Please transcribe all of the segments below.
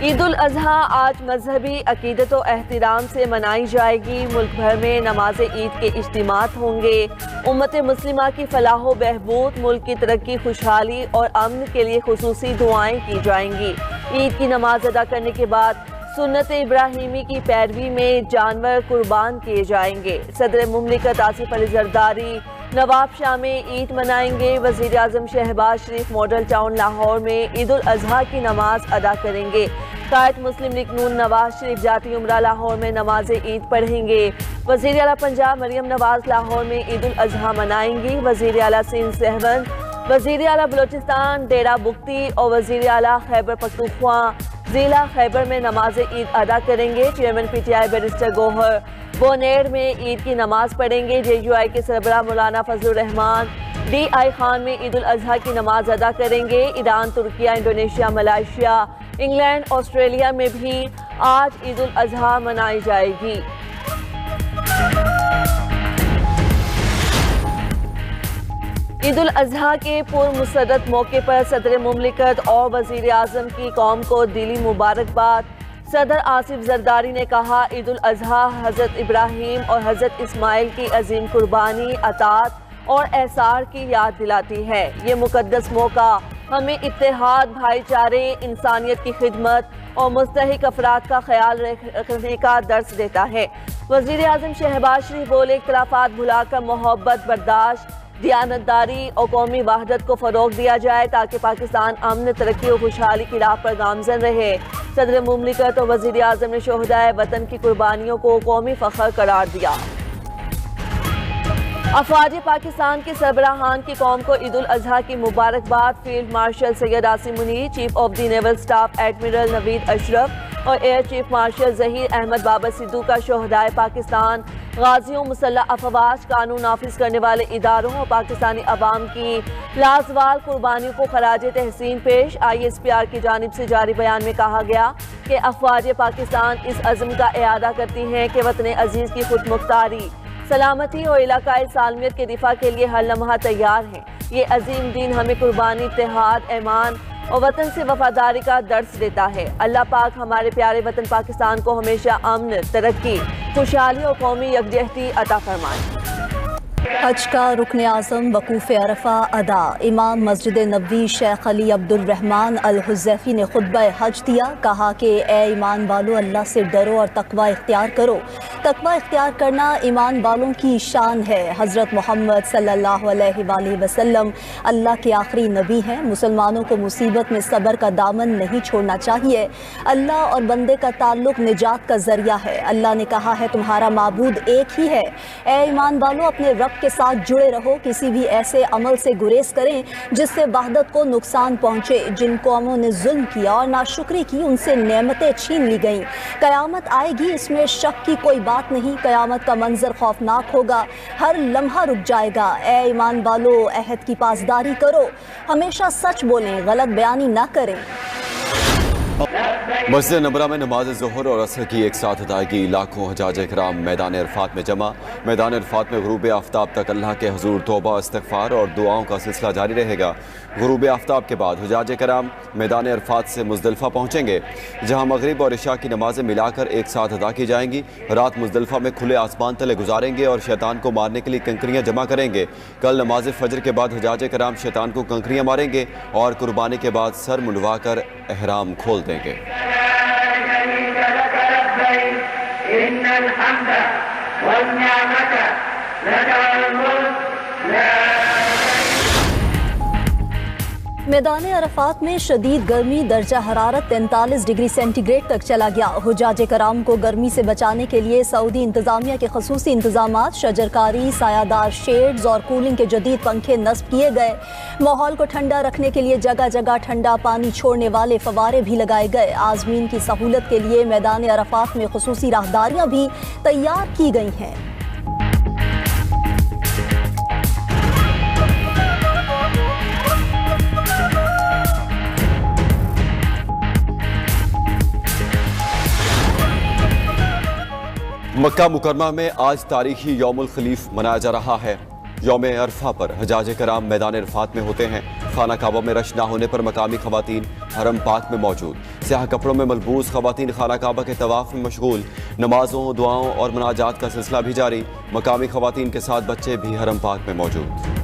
ईद उल अजहा आज मजहबी अकीदत व एहतराम से मनाई जाएगी। मुल्क भर में नमाज ईद के इज्तिमात होंगे। उम्मत मुस्लिमा की फलाह व बहबूद, मुल्क की तरक्की, खुशहाली और अमन के लिए खुसूसी दुआएं की जाएंगी। ईद की नमाज अदा करने के बाद सुन्नत इब्राहिमी की पैरवी में जानवर कुर्बान किए जाएंगे। सदर मुमलिकत आसिफ अली जरदारी नवाब शाह में ईद मनाएंगे। वज़ीर आज़म शहबाज शरीफ मॉडल टाउन लाहौर में ईद उल अजहा की नमाज अदा करेंगे। कायद मुस्लिम लीग नून नवाज शरीफ जाती उम्रा लाहौर में नमाज ईद पढ़ेंगे। वज़ीर आला पंजाब मरियम नवाज लाहौर में ईद उल अजहा मनाएंगी। वज़ीर आला सिंध सहवन, वज़ीर आला बलोचिस्तान डेरा बुख्ती और वज़ीर आला खैबर पख्तूनख्वा जिला खैबर में नमाज ईद अदा करेंगे। चेयरमैन PTI बैरिस्टर गौहर बोनेर में ईद की नमाज पढ़ेंगे। JUI के सरबराह मौलाना फजलुर रहमान DI खान में ईद उल अजहा की नमाज अदा करेंगे। Iran, Türkiye, Indonesia, Malaysia, England, Australia में भी आज ईद उल अजहा मनाई जाएगी। ईद उल अजहा के पूर्व मुसर्रत मौके पर सदर मुमलिकत और वज़ीर आज़म की कौम को दिली मुबारकबाद। सदर आसिफ जरदारी ने कहा, ईद उल अजहा हज़रत इब्राहीम और हज़रत इस्माइल की अजीम कुर्बानी, अतात और एसार की याद दिलाती है। ये मुकद्दस मौका हमें इत्तेहाद, भाईचारे, इंसानियत की खिदमत और मुस्तहिक अफराद का ख्याल रखने का दर्स देता है। वज़ीर आज़म शहबाज शरीफ बोले, इख्तिलाफात भुलाकर मोहब्बत, बर्दाश्त, दियानतदारी और कौमी वहदत को फ़रोग दिया जाए ताकि पाकिस्तान अमन, तरक्की और खुशहाली की राह पर गामज़न रहे। सदर मुमलिकत और वज़ीर आज़म ने शोहदाए वतन की कुर्बानियों को कौमी फ़ख्र करार दिया। अफ़वाज पाकिस्तान के सरबराहान की कौम को ईद उल अजहा की मुबारकबाद। Field marshal Syed Asim Munir, chief of the naval staff admiral Naveed Ashraf और air chief marshal Zaheer Ahmad Babar Sidhu का शोहदाए पाकिस्तान, गाजियों, मुसल्लह अफवाज, कानून नाफिज करने वाले इदारों और पाकिस्तानी अवाम की लाजवाल कुर्बानियों को खराज तहसीन पेश। ISPR की जानिब से जारी बयान में कहा गया कि अफ़वाज पाकिस्तान इस अज़्म का इरादा करती हैं कि वतन अजीज़ की खुद मुख्तारी, सलामती और इलाकाई सालमियत के दिफा के लिए हर लम्हा तैयार हैं। ये अजीम दिन हमें कुर्बानी, इत्तेहाद, ईमान और वतन से वफादारी का दर्स देता है। अल्लाह पाक हमारे प्यारे वतन पाकिस्तान को हमेशा अमन, तरक्की, खुशहाली और कौमी यकजहती अता फरमाए। हज का रुकन आज़म वकूफ़ अरफा अदा। इमाम मस्जिद नबवी शेख अली अब्दुल रहमान अल हुज़ैफ़ी ने खुतबा हज दिया। कहा कि ए ईमान वालों, अल्लाह से डरो और तकवा इख्तियार करो। तकवा इख्तियार करना ईमान वालों की शान है। हज़रत मोहम्मद सल्लल्लाहु अलैहि वसल्लम अल्लाह के आखिरी नबी हैं। मुसलमानों को मुसीबत में सब्र का दामन नहीं छोड़ना चाहिए। अल्लाह और बंदे का ताल्लुक़ निजात का ज़रिया है। अल्लाह ने कहा है, तुम्हारा माबूद एक ही है। ए ईमान वालों, अपने रब के साथ जुड़े रहो। किसी भी ऐसे अमल से गुरेज करें जिससे वहदत को नुकसान पहुंचे। जिन कौमों ने जुल्म किया और नाशुक्री की, उनसे नेमतें छीन ली गईं। कयामत आएगी, इसमें शक की कोई बात नहीं। कयामत का मंजर खौफनाक होगा, हर लम्हा रुक जाएगा। ए ईमान वालों, अहद की पासदारी करो, हमेशा सच बोलें, गलत बयानी ना करें। मस्जिद नबरा में नमाज ज़ोहर और असर की एक साथ अदायगी। लाखों हजाज इकराम मैदान अरफात में जमा। मैदान अरफात में गुरूब आफ्ताब तक अल्लाह के हुजूर तौबा, इस्तिग़फ़ार और दुआओं का सिलसिला जारी रहेगा। गुरूब आफ्ताब के बाद हजाज इकराम मैदान अरफात से मुज़दलिफ़ा पहुँचेंगे, जहाँ मगरिब और इशा की नमाज़ें मिलाकर एक साथ अदा की जाएंगी। रात मुज़दलिफ़ा में खुले आसमान तले गुजारेंगे और शैतान को मारने के लिए कंकरियाँ जमा करेंगे। कल नमाज फ़जर के बाद हजाज इकराम शैतान को कंकरियाँ मारेंगे और कुर्बानी के बाद सर मुंडवा कर एहराम खोल देंगे। मैदान अरफात में शदीद गर्मी, दर्जा हरारत 43 डिग्री सेंटीग्रेड तक चला गया। हुजाज कराम को गर्मी से बचाने के लिए सऊदी इंतजामिया के खसूसी इंतजामात, शजरकारी, सायादार शेड्स और कूलिंग के जदीद पंखे नस्ब किए गए। माहौल को ठंडा रखने के लिए जगह जगह ठंडा पानी छोड़ने वाले फवारे भी लगाए गए। आज़मीन की सहूलत के लिए मैदान अरफात में खसूसी राहदारियाँ भी तैयार की गई हैं। मक्का मुकरमा में आज तारीखी यौमुल खलीफ मनाया जा रहा है। यौम अरफा पर हजाज कराम मैदान अरफात में होते हैं। खाना काबा में रश ना होने पर मकामी खवातीन हरम पाक में मौजूद। स्याह कपड़ों में मलबूस खवातीन खाना काबा के तवाफ में मशगूल। नमाजों, दुआओं और मुनाजात का सिलसिला भी जारी। मकामी खवातीन के साथ बच्चे भी हरम पाक में मौजूद।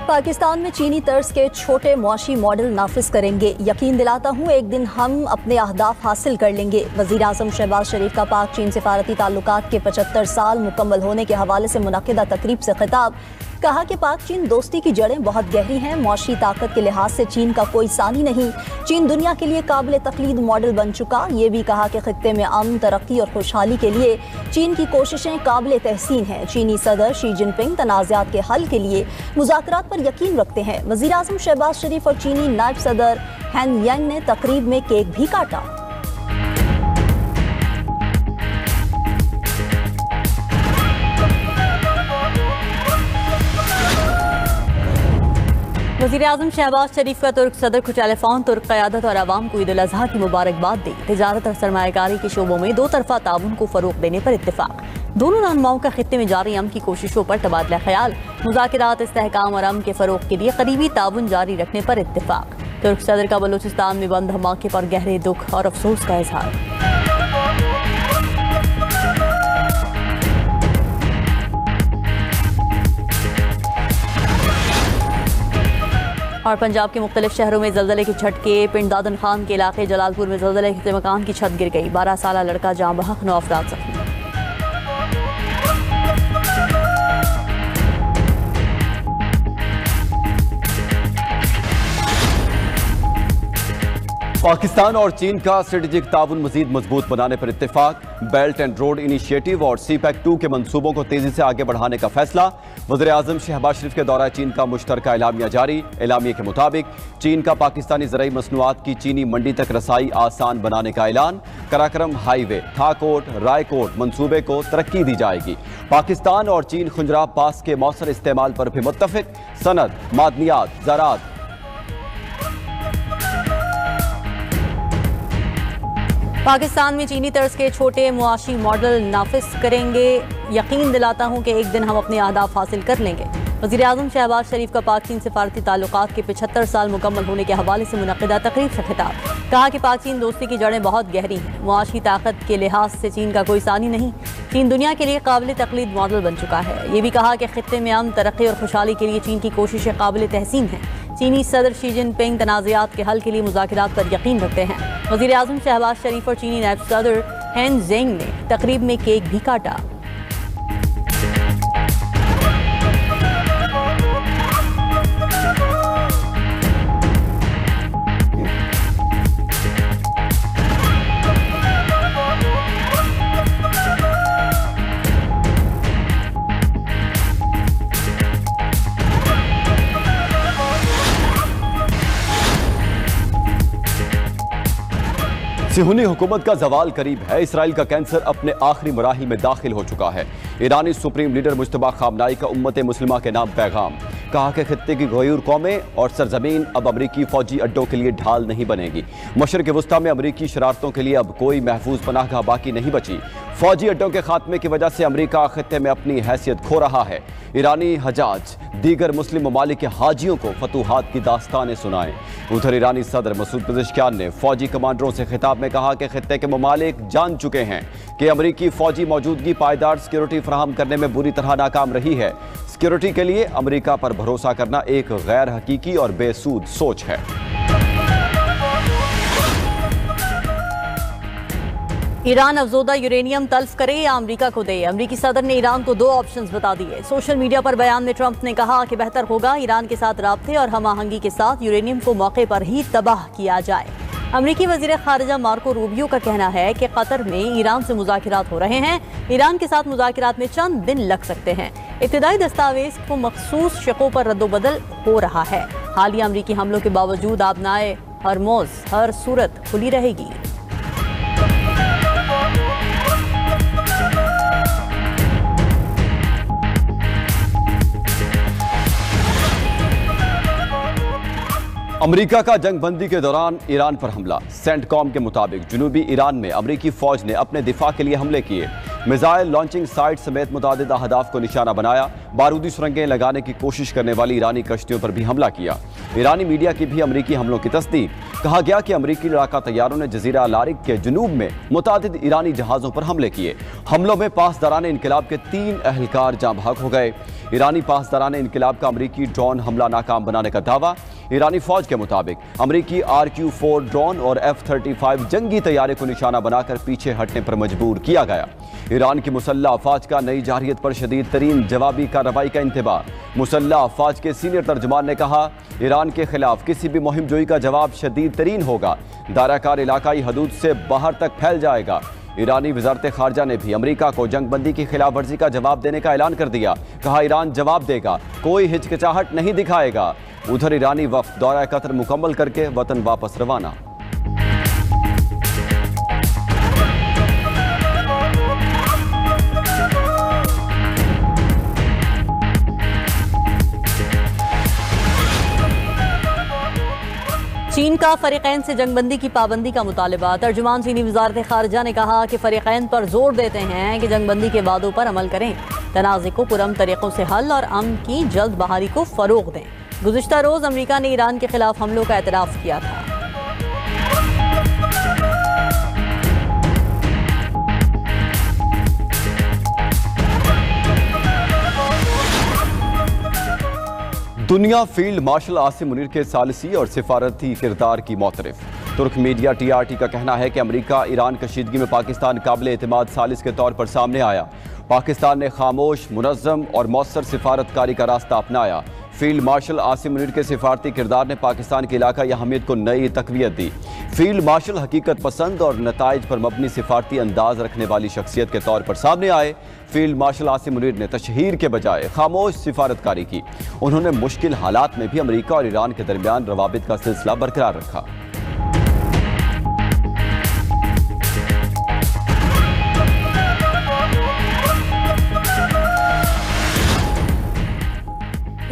पाकिस्तान में चीनी तर्ज के छोटे मुआशी मॉडल नाफिज करेंगे। यकीन दिलाता हूँ एक दिन हम अपने अहदाफ हासिल कर लेंगे। वज़ीर आज़म शहबाज शरीफ का पाक चीन सिफारती ताल्लुकात के 75 साल मुकम्मल होने के हवाले से मुनक़िदा तकरीब से खिताब। कहा कि पाक चीन दोस्ती की जड़ें बहुत गहरी हैं। मुआशी ताकत के लिहाज से चीन का कोई सानी नहीं। चीन दुनिया के लिए काबिल तकलीद मॉडल बन चुका। ये भी कहा कि खित्ते में अमन, तरक्की और खुशहाली के लिए चीन की कोशिशें काबिल तहसीन हैं। चीनी सदर शी जिनपिंग तनाज़ात के हल के लिए मुज़ाकरात पर यकीन रखते हैं। वज़ीर आज़म शहबाज शरीफ और चीनी नायब सदर हैन यांग ने तकरीब में केक भी काटा। वज़ीर आज़म शहबाज शरीफ का तुर्क सदर को टेलीफोन तुर्क क़यादत और आवाम को ईद उल अज़हा की मुबारकबाद दी। तिजारत और सरमायाकारी के शोबों में 2 तरफ़ा ताउन को फ़रोग़ देने पर इत्तेफाक। दोनों रहनुमाओं का खित्ते में जारी अमन की कोशिशों पर तबादला ख्याल। मुज़ाकरात, इस्तेहकाम और अमन के फ़रोग़ के लिए करीबी ताउन जारी रखने पर इत्तेफाक। तुर्क सदर का बलूचिस्तान में बम धमाके पर गहरे दुख और अफसोस का इजहार। और पंजाब के मुख्तलिफ शहरों में ज़लज़ले के झटके। पिंड दादन खान के इलाके जलालपुर में ज़लज़ले से मकान की छत गिर गई। 12 साला लड़का जाँ बहक, 9 अफराद जख्मी। पाकिस्तान और चीन का स्ट्रेटेजिक ताउन मजीद मजबूत बनाने पर इत्तेफाक। बेल्ट एंड रोड इनिशिएटिव और CPEC 2 के मंसूबों को तेजी से आगे बढ़ाने का फैसला। वज़ीर आज़म शहबाज शरीफ के दौरा चीन का मुश्तरका एलामिया जारी। एलामिया के मुताबिक चीन का पाकिस्तानी ज़राई मसनूआत की चीनी मंडी तक रसाई आसान बनाने का ऐलान। कराक्रम हाईवे, थाकोट, रायकोट मंसूबे को तरक्की दी जाएगी। पाकिस्तान और चीन खुंजराब पास के मौसर इस्तेमाल पर भी मुत्तफिक। सनद, मादनियात, ज़राअत। पाकिस्तान में चीनी तर्ज के छोटे मुआशी मॉडल नाफिज करेंगे। यकीन दिलाता हूँ कि एक दिन हम अपने अहदाफ हासिल कर लेंगे। वज़ीर आज़म शहबाज शरीफ का पाक चीन सिफारती ताल्लुकात के 75 साल मुकम्मल होने के हवाले से मुनक़िदा तकरीब से खिताब। कहा कि पाक चीन दोस्ती की जड़ें बहुत गहरी हैं। मुआशी ताकत के लिहाज से चीन का कोई सानी नहीं। चीन दुनिया के लिए काबिल तकलीद मॉडल बन चुका है। ये भी कहा कि खित्ते में अमन, तरक्की और खुशहाली के लिए चीन की कोशिशें काबिल तहसीन हैं। चीनी सदर शी जिनपिंग तनाज़ात के हल के लिए मुज़ाकरात पर यकीन रखते हैं। वज़ीर आज़म शहबाज शरीफ और चीनी नायब सदर हैन यांग ने तकरीब में केक भी काटा। सिहूनी हुकूमत का जवाल करीब है। इसराइल का कैंसर अपने आखिरी मराहिल में दाखिल हो चुका है। ईरानी सुप्रीम लीडर मुज्तबा खामनाई का उम्मत मुस्लिमा के नाम पैगाम। कहा कि खित्ते की गयूर कौमें और सरजमीन अब अमरीकी फौजी अड्डों के लिए ढाल नहीं बनेगी। मशरिक़ वस्ता में अमरीकी शरारतों के लिए अब कोई महफूज पनाहगाह बाकी नहीं बची। फौजी अड्डों के खात्मे की वजह से अमरीका खित्ते में अपनी हैसियत खो रहा है। ईरानी हजाज दीगर मुस्लिम ममालिक के हाजियों को फतूहात की दास्तानें सुनाएं। उधर ईरानी सदर मसूद पेज़ेश्कियान ने फौजी कमांडरों से खिताब में कहा कि खित्ते के ममालिक जान चुके हैं कि अमरीकी फौजी मौजूदगी पायदार सिक्योरिटी फराहम करने में बुरी तरह नाकाम रही है। सिक्योरिटी के लिए अमरीका पर भरोसा करना एक गैर हकीकी और बेसूद सोच है। ईरान अफजोदा यूरेनियम तल्फ करे या अमरीका को दे। अमरीकी सदर ने ईरान को 2 ऑप्शंस बता दिए। सोशल मीडिया पर बयान में ट्रंप ने कहा कि बेहतर होगा ईरान के साथ राब्ते और हम आहंगी के साथ यूरेनियम को मौके पर ही तबाह किया जाए। अमरीकी वजीर खारिजा मार्को रूबियो का कहना है कि कतर में ईरान से मुज़ाकरात हो रहे हैं। ईरान के साथ मुज़ाकरात में चंद दिन लग सकते हैं। इब्तिदाई दस्तावेज को मखसूस शकों पर रद्दोबदल हो रहा है। हालिया अमरीकी हमलों के बावजूद आबनाए हरमोज हर सूरत खुली रहेगी। अमरीका का जंगबंदी के दौरान ईरान पर हमला। सेंटकॉम के मुताबिक जनूबी ईरान में अमरीकी फौज ने अपने दिफा के लिए हमले किए। मिसाइल लॉन्चिंग साइट समेत मुतादिद अहदाफ को निशाना बनाया। बारूदी सुरंगें लगाने की कोशिश करने वाली ईरानी कश्तियों पर भी हमला किया। ईरानी मीडिया की भी अमरीकी हमलों की तस्दीक। कहा गया कि अमरीकी लड़ाका तैयारों ने जजीरा लारिक के जुनूब में मुतादिद ईरानी जहाज़ों पर हमले किए। हमलों में पासदारान इनकलाब के 3 अहलकार जाँ बहक हो गए। ईरानी पासदारान इनकलाब का अमरीकी ड्रोन हमला नाकाम बनाने का दावा। ईरानी फौज के मुताबिक अमरीकी RQ-4 ड्रोन और F-35 जंगी तैयारे को निशाना बनाकर पीछे हटने पर मजबूर किया गया। ईरान की मुसल्लह अफवाज का नई जारहियत पर शदीद तरीन जवाबी कार्रवाई का इंतबाह। मुसल्लह अफवाज के सीनियर तर्जुमान ने कहा, ईरान के खिलाफ किसी भी मुहिम जोई का जवाब शदीद तरीन होगा। दायराकार इलाकाई हदूद से बाहर तक फैल जाएगा। ईरानी वजारत खारजा ने भी अमरीका को जंगबंदी की खिलाफ वर्जी का जवाब देने का ऐलान कर दिया। कहा, ईरान जवाब देगा, कोई हिचकिचाहट नहीं दिखाएगा। उधर ईरानी वफ्द दौरा कतर मुकम्मल करके वतन वापस रवाना। चीन का फरीकैन से जंगबंदी की पाबंदी का मुतालबा। तर्जुमान चीनी वजारत खारजा ने कहा कि फरीकैन पर जोर देते हैं कि जंगबंदी के वादों पर अमल करें, तनाज़े को पुरअमन तरीक़ों से हल और अमन की जल्द बहाली को फ़रोग़ दें। गुज़िश्ता रोज़ अमरीका ने ईरान के खिलाफ हमलों का एतराफ़ किया था। दुनिया फील्ड मार्शल आसिम मुनीर के सालिसी और सिफारती किरदार की मोतरफ। तुर्क मीडिया TRT का कहना है कि अमरीका ईरान कशीदगी में पाकिस्तान काबिल एतमाद सालिस के तौर पर सामने आया। पाकिस्तान ने खामोश, मुनज़्ज़म और मौसर सिफारतकारी का रास्ता अपनाया। फील्ड मार्शल आसिम मुनीर के सिफारती किरदार ने पाकिस्तान की इलाकाई अहमियत को नई तक़वियत दी। फील्ड मार्शल हकीकत पसंद और नताइज पर मबनी सिफारती अंदाज रखने वाली शख्सियत के तौर पर सामने आए। फील्ड मार्शल आसिम मुनीर ने तशहीर के बजाय खामोश सिफारतकारी की। उन्होंने मुश्किल हालात में भी अमरीका और ईरान के दरमियान रवाबित का सिलसिला बरकरार रखा।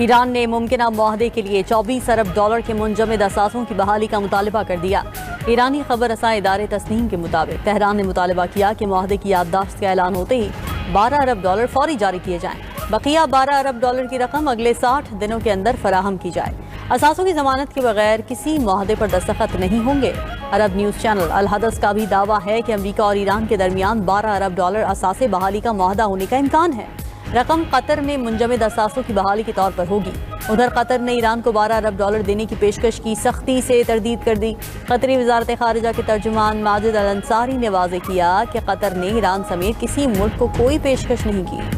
ईरान ने मुमकिना मुआहदे के लिए 24 अरब डॉलर के मुंजमद असासों की बहाली का मुतालबा कर दिया। ईरानी खबर रसां इदारे तस्नीम के मुताबिक तेहरान ने मुतालबा किया कि मुआहदे की याददाश्त का ऐलान होते ही 12 अरब डॉलर फौरी जारी किए जाएं। बकिया 12 अरब डॉलर की रकम अगले 60 दिनों के अंदर फराहम की जाए। असासों की जमानत के बगैर किसी मुआहदे पर दस्तखत नहीं होंगे। अरब न्यूज़ चैनल अल हदस का भी दावा है कि अमरीका और ईरान के दरमियान 12 अरब डॉलर असासे बहाली का मुआहदा होने का इम्कान है। रकम कतर में मुंजमद असासों की बहाली के तौर पर होगी। उधर कतर ने ईरान को 12 अरब डॉलर देने की पेशकश की सख्ती से तरदीद कर दी। कतरी वजारत खारजा के तर्जुमान माजिद अल अंसारी ने वाज़ेह किया कि कतर ने ईरान समेत किसी मुल्क को कोई पेशकश नहीं की।